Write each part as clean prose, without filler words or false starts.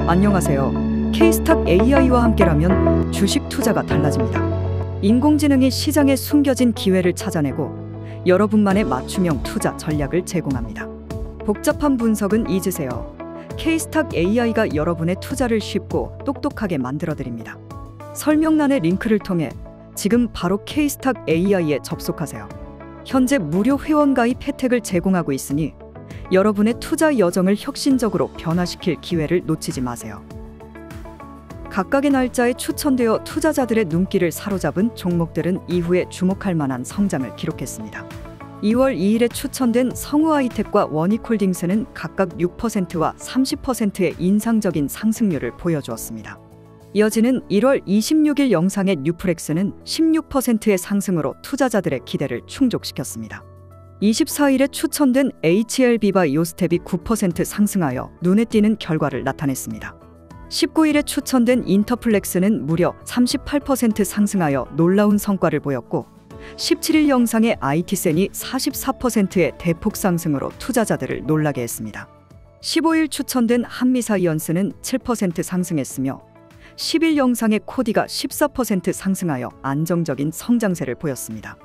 안녕하세요. K스탁 AI와 함께라면 주식 투자가 달라집니다. 인공지능이 시장에 숨겨진 기회를 찾아내고 여러분만의 맞춤형 투자 전략을 제공합니다. 복잡한 분석은 잊으세요. K스탁 AI가 여러분의 투자를 쉽고 똑똑하게 만들어드립니다. 설명란의 링크를 통해 지금 바로 K스탁 AI에 접속하세요. 현재 무료 회원 가입 혜택을 제공하고 있으니 여러분의 투자 여정을 혁신적으로 변화시킬 기회를 놓치지 마세요. 각각의 날짜에 추천되어 투자자들의 눈길을 사로잡은 종목들은 이후에 주목할 만한 성장을 기록했습니다. 2월 2일에 추천된 성우하이텍과 원익홀딩스는 각각 6%와 30%의 인상적인 상승률을 보여주었습니다. 이어지는 1월 26일 영상의 뉴플렉스는 16%의 상승으로 투자자들의 기대를 충족시켰습니다. 24일에 추천된 HLB와 요스텝이 9% 상승하여 눈에 띄는 결과를 나타냈습니다. 19일에 추천된 인터플렉스는 무려 38% 상승하여 놀라운 성과를 보였고 17일 영상의 IT센이 44%의 대폭 상승으로 투자자들을 놀라게 했습니다. 15일 추천된 한미사이언스는 7% 상승했으며 10일 영상의 코디가 14% 상승하여 안정적인 성장세를 보였습니다.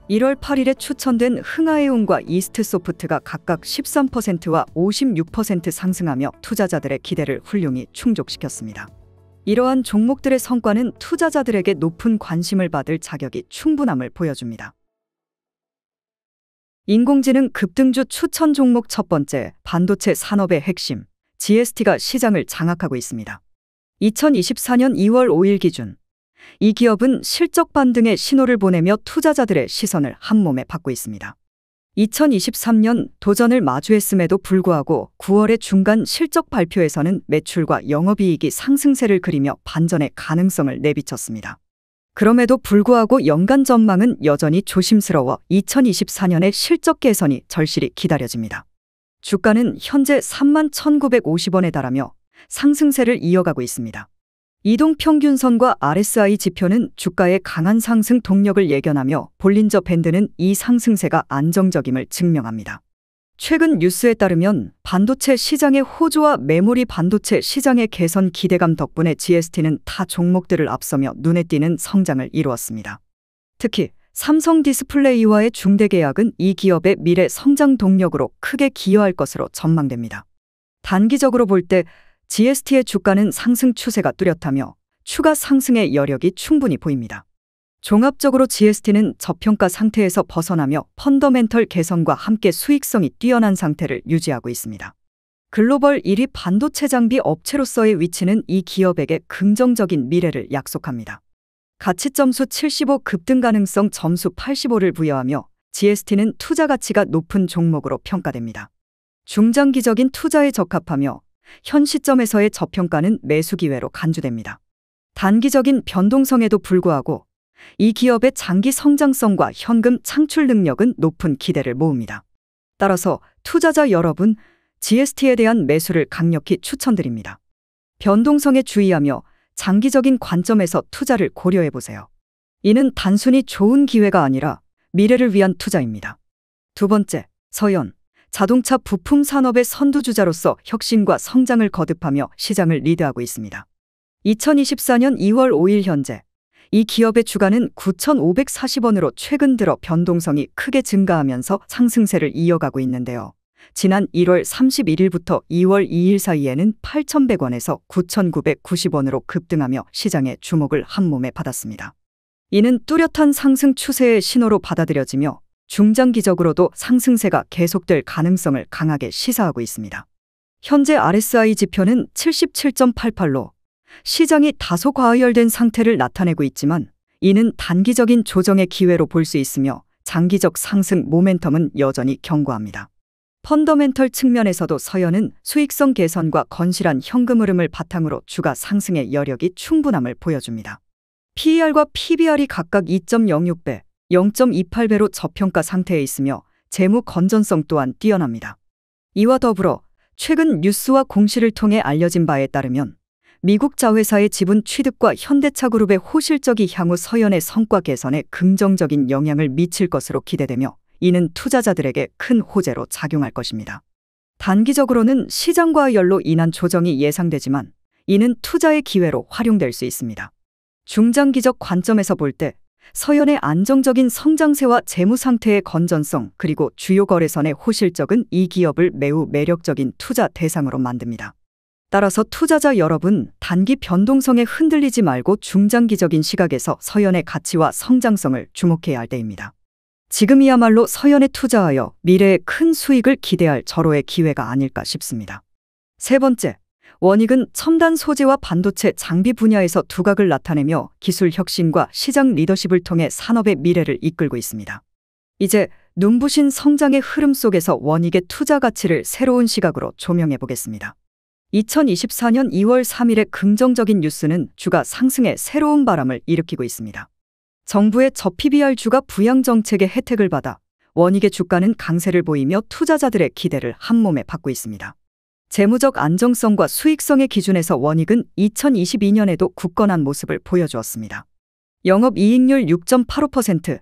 1월 8일에 추천된 흥하해운과 이스트소프트가 각각 13%와 56% 상승하며 투자자들의 기대를 훌륭히 충족시켰습니다. 이러한 종목들의 성과는 투자자들에게 높은 관심을 받을 자격이 충분함을 보여줍니다. 인공지능 급등주 추천 종목 첫 번째, 반도체 산업의 핵심, GST가 시장을 장악하고 있습니다. 2024년 2월 5일 기준 이 기업은 실적 반등의 신호를 보내며 투자자들의 시선을 한몸에 받고 있습니다. 2023년 도전을 마주했음에도 불구하고 9월의 중간 실적 발표에서는 매출과 영업이익이 상승세를 그리며 반전의 가능성을 내비쳤습니다. 그럼에도 불구하고 연간 전망은 여전히 조심스러워 2024년의 실적 개선이 절실히 기다려집니다. 주가는 현재 31,950원에 달하며 상승세를 이어가고 있습니다. 이동평균선과 RSI 지표는 주가의 강한 상승 동력을 예견하며 볼린저 밴드는 이 상승세가 안정적임을 증명합니다. 최근 뉴스에 따르면 반도체 시장의 호조와 메모리 반도체 시장의 개선 기대감 덕분에 GST는 타 종목들을 앞서며 눈에 띄는 성장을 이루었습니다. 특히 삼성 디스플레이와의 중대 계약은 이 기업의 미래 성장 동력으로 크게 기여할 것으로 전망됩니다. 단기적으로 볼 때 GST의 주가는 상승 추세가 뚜렷하며 추가 상승의 여력이 충분히 보입니다. 종합적으로 GST는 저평가 상태에서 벗어나며 펀더멘털 개선과 함께 수익성이 뛰어난 상태를 유지하고 있습니다. 글로벌 1위 반도체 장비 업체로서의 위치는 이 기업에게 긍정적인 미래를 약속합니다. 가치점수 75 급등 가능성 점수 85를 부여하며 GST는 투자 가치가 높은 종목으로 평가됩니다. 중장기적인 투자에 적합하며 현 시점에서의 저평가는 매수 기회로 간주됩니다. 단기적인 변동성에도 불구하고 이 기업의 장기 성장성과 현금 창출 능력은 높은 기대를 모읍니다. 따라서 투자자 여러분, GST에 대한 매수를 강력히 추천드립니다. 변동성에 주의하며 장기적인 관점에서 투자를 고려해보세요. 이는 단순히 좋은 기회가 아니라 미래를 위한 투자입니다. 두 번째, 서현. 자동차 부품 산업의 선두주자로서 혁신과 성장을 거듭하며 시장을 리드하고 있습니다. 2024년 2월 5일 현재 이 기업의 주가는 9,540원으로 최근 들어 변동성이 크게 증가하면서 상승세를 이어가고 있는데요. 지난 1월 31일부터 2월 2일 사이에는 8,100원에서 9,990원으로 급등하며 시장의 주목을 한몸에 받았습니다. 이는 뚜렷한 상승 추세의 신호로 받아들여지며 중장기적으로도 상승세가 계속될 가능성을 강하게 시사하고 있습니다. 현재 RSI 지표는 77.88로 시장이 다소 과열된 상태를 나타내고 있지만 이는 단기적인 조정의 기회로 볼 수 있으며 장기적 상승 모멘텀은 여전히 견고합니다. 펀더멘털 측면에서도 서현은 수익성 개선과 건실한 현금 흐름을 바탕으로 주가 상승의 여력이 충분함을 보여줍니다. PER과 PBR이 각각 2.06배, 0.28배로 저평가 상태에 있으며 재무 건전성 또한 뛰어납니다. 이와 더불어 최근 뉴스와 공시를 통해 알려진 바에 따르면 미국 자회사의 지분 취득과 현대차 그룹의 호실적이 향후 서현의 성과 개선에 긍정적인 영향을 미칠 것으로 기대되며 이는 투자자들에게 큰 호재로 작용할 것입니다. 단기적으로는 시장 과열로 인한 조정이 예상되지만 이는 투자의 기회로 활용될 수 있습니다. 중장기적 관점에서 볼 때 서현의 안정적인 성장세와 재무 상태의 건전성 그리고 주요 거래선의 호실적은 이 기업을 매우 매력적인 투자 대상으로 만듭니다. 따라서 투자자 여러분, 단기 변동성에 흔들리지 말고 중장기적인 시각에서 서현의 가치와 성장성을 주목해야 할 때입니다. 지금이야말로 서현에 투자하여 미래에 큰 수익을 기대할 절호의 기회가 아닐까 싶습니다. 세 번째, 원익은 첨단 소재와 반도체 장비 분야에서 두각을 나타내며 기술 혁신과 시장 리더십을 통해 산업의 미래를 이끌고 있습니다. 이제 눈부신 성장의 흐름 속에서 원익의 투자 가치를 새로운 시각으로 조명해 보겠습니다. 2024년 2월 3일의 긍정적인 뉴스는 주가 상승에 새로운 바람을 일으키고 있습니다. 정부의 저PBR 주가 부양 정책의 혜택을 받아 원익의 주가는 강세를 보이며 투자자들의 기대를 한몸에 받고 있습니다. 재무적 안정성과 수익성의 기준에서 원익은 2022년에도 굳건한 모습을 보여주었습니다. 영업이익률 6.85%,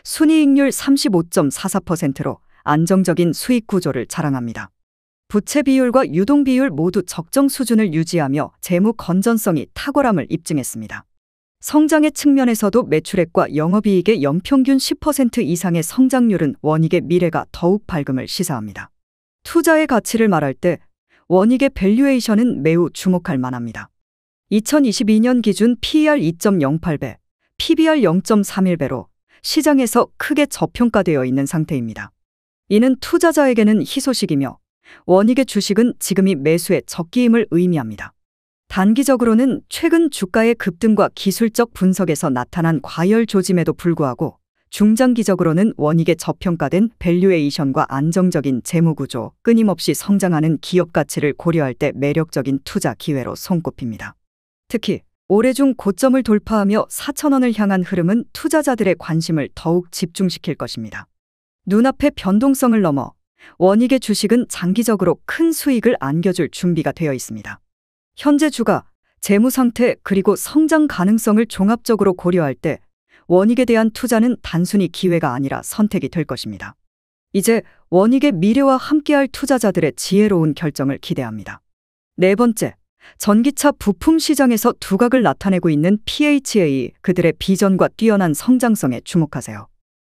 순이익률 35.44%로 안정적인 수익 구조를 자랑합니다. 부채 비율과 유동 비율 모두 적정 수준을 유지하며 재무 건전성이 탁월함을 입증했습니다. 성장의 측면에서도 매출액과 영업이익의 연평균 10% 이상의 성장률은 원익의 미래가 더욱 밝음을 시사합니다. 투자의 가치를 말할 때 원익의 밸류에이션은 매우 주목할 만합니다. 2022년 기준 PER 2.08배, PBR 0.31배로 시장에서 크게 저평가되어 있는 상태입니다. 이는 투자자에게는 희소식이며 원익의 주식은 지금이 매수의 적기임을 의미합니다. 단기적으로는 최근 주가의 급등과 기술적 분석에서 나타난 과열 조짐에도 불구하고 중장기적으로는 원익의 저평가된 밸류에이션과 안정적인 재무구조, 끊임없이 성장하는 기업 가치를 고려할 때 매력적인 투자 기회로 손꼽힙니다. 특히 올해 중 고점을 돌파하며 4,000원을 향한 흐름은 투자자들의 관심을 더욱 집중시킬 것입니다. 눈앞의 변동성을 넘어 원익의 주식은 장기적으로 큰 수익을 안겨줄 준비가 되어 있습니다. 현재 주가, 재무 상태 그리고 성장 가능성을 종합적으로 고려할 때 원익에 대한 투자는 단순히 기회가 아니라 선택이 될 것입니다. 이제 원익의 미래와 함께할 투자자들의 지혜로운 결정을 기대합니다. 네 번째, 전기차 부품 시장에서 두각을 나타내고 있는 PHA, 그들의 비전과 뛰어난 성장성에 주목하세요.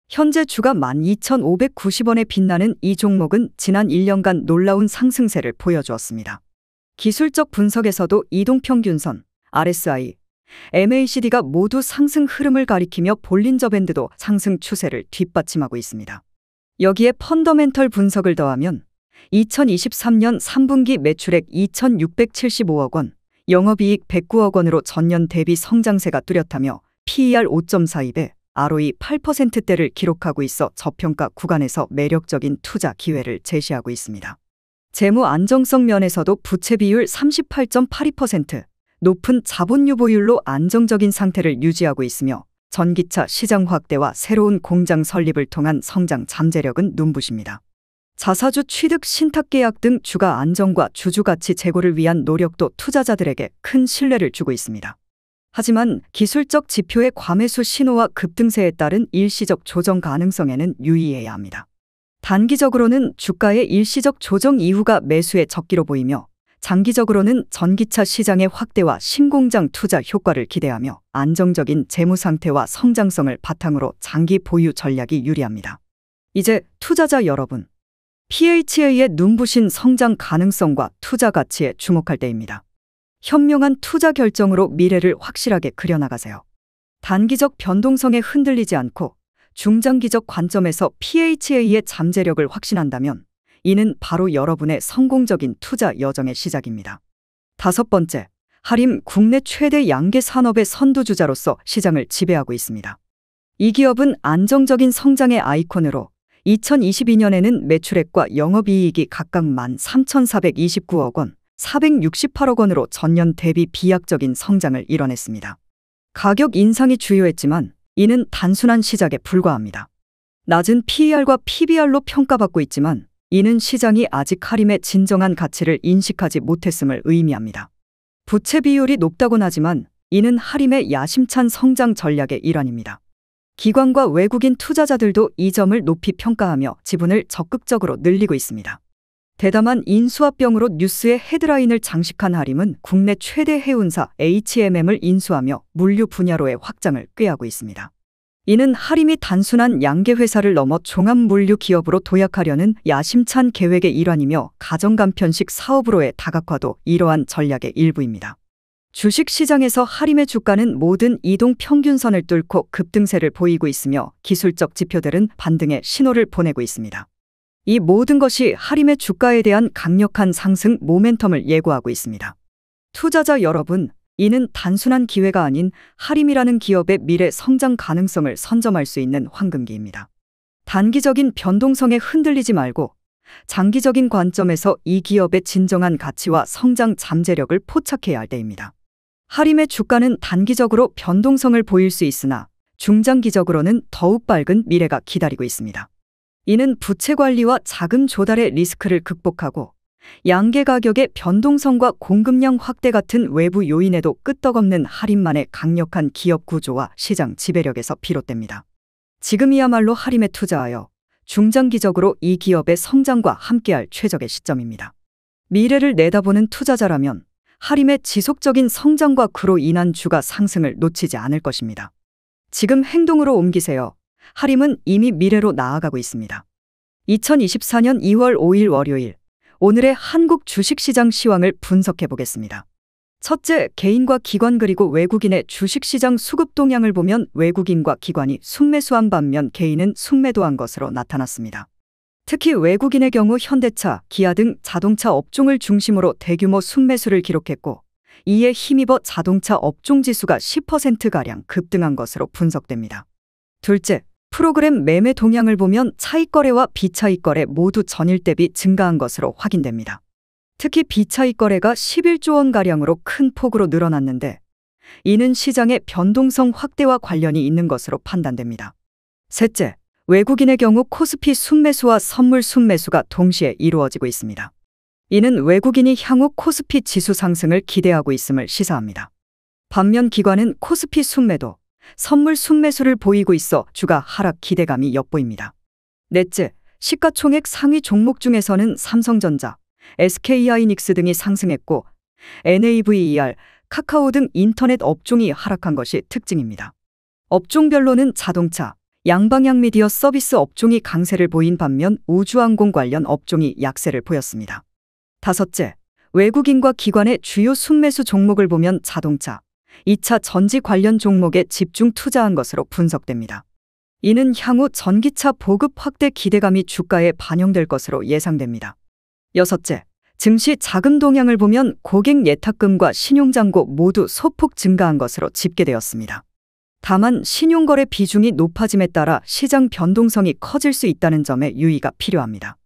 현재 주가 12,590원에 빛나는 이 종목은 지난 1년간 놀라운 상승세를 보여주었습니다. 기술적 분석에서도 이동평균선, RSI, MACD가 모두 상승 흐름을 가리키며 볼린저 밴드도 상승 추세를 뒷받침하고 있습니다. 여기에 펀더멘털 분석을 더하면 2023년 3분기 매출액 2,675억 원, 영업이익 109억 원으로 전년 대비 성장세가 뚜렷하며 PER 5.42배, ROE 8%대를 기록하고 있어 저평가 구간에서 매력적인 투자 기회를 제시하고 있습니다. 재무 안정성 면에서도 부채 비율 38.82%, 높은 자본 유보율로 안정적인 상태를 유지하고 있으며 전기차 시장 확대와 새로운 공장 설립을 통한 성장 잠재력은 눈부십니다. 자사주 취득 신탁 계약 등 주가 안정과 주주 가치 제고를 위한 노력도 투자자들에게 큰 신뢰를 주고 있습니다. 하지만 기술적 지표의 과매수 신호와 급등세에 따른 일시적 조정 가능성에는 유의해야 합니다. 단기적으로는 주가의 일시적 조정 이후가 매수의 적기로 보이며 장기적으로는 전기차 시장의 확대와 신공장 투자 효과를 기대하며 안정적인 재무 상태와 성장성을 바탕으로 장기 보유 전략이 유리합니다. 이제 투자자 여러분, PHA의 눈부신 성장 가능성과 투자 가치에 주목할 때입니다. 현명한 투자 결정으로 미래를 확실하게 그려나가세요. 단기적 변동성에 흔들리지 않고 중장기적 관점에서 PHA의 잠재력을 확신한다면 이는 바로 여러분의 성공적인 투자 여정의 시작입니다. 다섯 번째, 하림 국내 최대 양계 산업의 선두주자로서 시장을 지배하고 있습니다. 이 기업은 안정적인 성장의 아이콘으로 2022년에는 매출액과 영업이익이 각각 13,429억 원, 468억 원으로 전년 대비 비약적인 성장을 이뤄냈습니다. 가격 인상이 주요했지만 이는 단순한 시작에 불과합니다. 낮은 PER과 PBR로 평가받고 있지만 이는 시장이 아직 하림의 진정한 가치를 인식하지 못했음을 의미합니다. 부채 비율이 높다곤 하지만 이는 하림의 야심찬 성장 전략의 일환입니다. 기관과 외국인 투자자들도 이 점을 높이 평가하며 지분을 적극적으로 늘리고 있습니다. 대담한 인수합병으로 뉴스의 헤드라인을 장식한 하림은 국내 최대 해운사 HMM을 인수하며 물류 분야로의 확장을 꾀하고 있습니다. 이는 하림이 단순한 양계회사를 넘어 종합물류 기업으로 도약하려는 야심찬 계획의 일환이며 가정간편식 사업으로의 다각화도 이러한 전략의 일부입니다. 주식시장에서 하림의 주가는 모든 이동 평균선을 뚫고 급등세를 보이고 있으며 기술적 지표들은 반등의 신호를 보내고 있습니다. 이 모든 것이 하림의 주가에 대한 강력한 상승 모멘텀을 예고하고 있습니다. 투자자 여러분, 이는 단순한 기회가 아닌 하림이라는 기업의 미래 성장 가능성을 선점할 수 있는 황금기입니다. 단기적인 변동성에 흔들리지 말고 장기적인 관점에서 이 기업의 진정한 가치와 성장 잠재력을 포착해야 할 때입니다. 하림의 주가는 단기적으로 변동성을 보일 수 있으나 중장기적으로는 더욱 밝은 미래가 기다리고 있습니다. 이는 부채 관리와 자금 조달의 리스크를 극복하고 양계 가격의 변동성과 공급량 확대 같은 외부 요인에도 끄떡없는 하림만의 강력한 기업 구조와 시장 지배력에서 비롯됩니다. 지금이야말로 하림에 투자하여 중장기적으로 이 기업의 성장과 함께할 최적의 시점입니다. 미래를 내다보는 투자자라면 하림의 지속적인 성장과 그로 인한 주가 상승을 놓치지 않을 것입니다. 지금 행동으로 옮기세요. 하림은 이미 미래로 나아가고 있습니다. 2024년 2월 5일 월요일, 오늘의 한국 주식시장 시황을 분석해 보겠습니다. 첫째, 개인과 기관 그리고 외국인의 주식시장 수급 동향을 보면 외국인과 기관이 순매수한 반면 개인은 순매도한 것으로 나타났습니다. 특히 외국인의 경우 현대차, 기아 등 자동차 업종을 중심으로 대규모 순매수를 기록했고, 이에 힘입어 자동차 업종 지수가 10%가량 급등한 것으로 분석됩니다. 둘째, 프로그램 매매 동향을 보면 차익거래와 비차익거래 모두 전일 대비 증가한 것으로 확인됩니다. 특히 비차익거래가 11조 원가량으로 큰 폭으로 늘어났는데 이는 시장의 변동성 확대와 관련이 있는 것으로 판단됩니다. 셋째, 외국인의 경우 코스피 순매수와 선물 순매수가 동시에 이루어지고 있습니다. 이는 외국인이 향후 코스피 지수 상승을 기대하고 있음을 시사합니다. 반면 기관은 코스피 순매도, 선물 순매수를 보이고 있어 주가 하락 기대감이 엿보입니다. 넷째, 시가총액 상위 종목 중에서는 삼성전자, SK하이닉스 등이 상승했고 NAVER, 카카오 등 인터넷 업종이 하락한 것이 특징입니다. 업종별로는 자동차, 양방향 미디어 서비스 업종이 강세를 보인 반면 우주항공 관련 업종이 약세를 보였습니다. 다섯째, 외국인과 기관의 주요 순매수 종목을 보면 자동차, 2차 전지 관련 종목에 집중 투자한 것으로 분석됩니다. 이는 향후 전기차 보급 확대 기대감이 주가에 반영될 것으로 예상됩니다. 여섯째, 증시 자금 동향을 보면 고객 예탁금과 신용잔고 모두 소폭 증가한 것으로 집계되었습니다. 다만 신용거래 비중이 높아짐에 따라 시장 변동성이 커질 수 있다는 점에 유의가 필요합니다.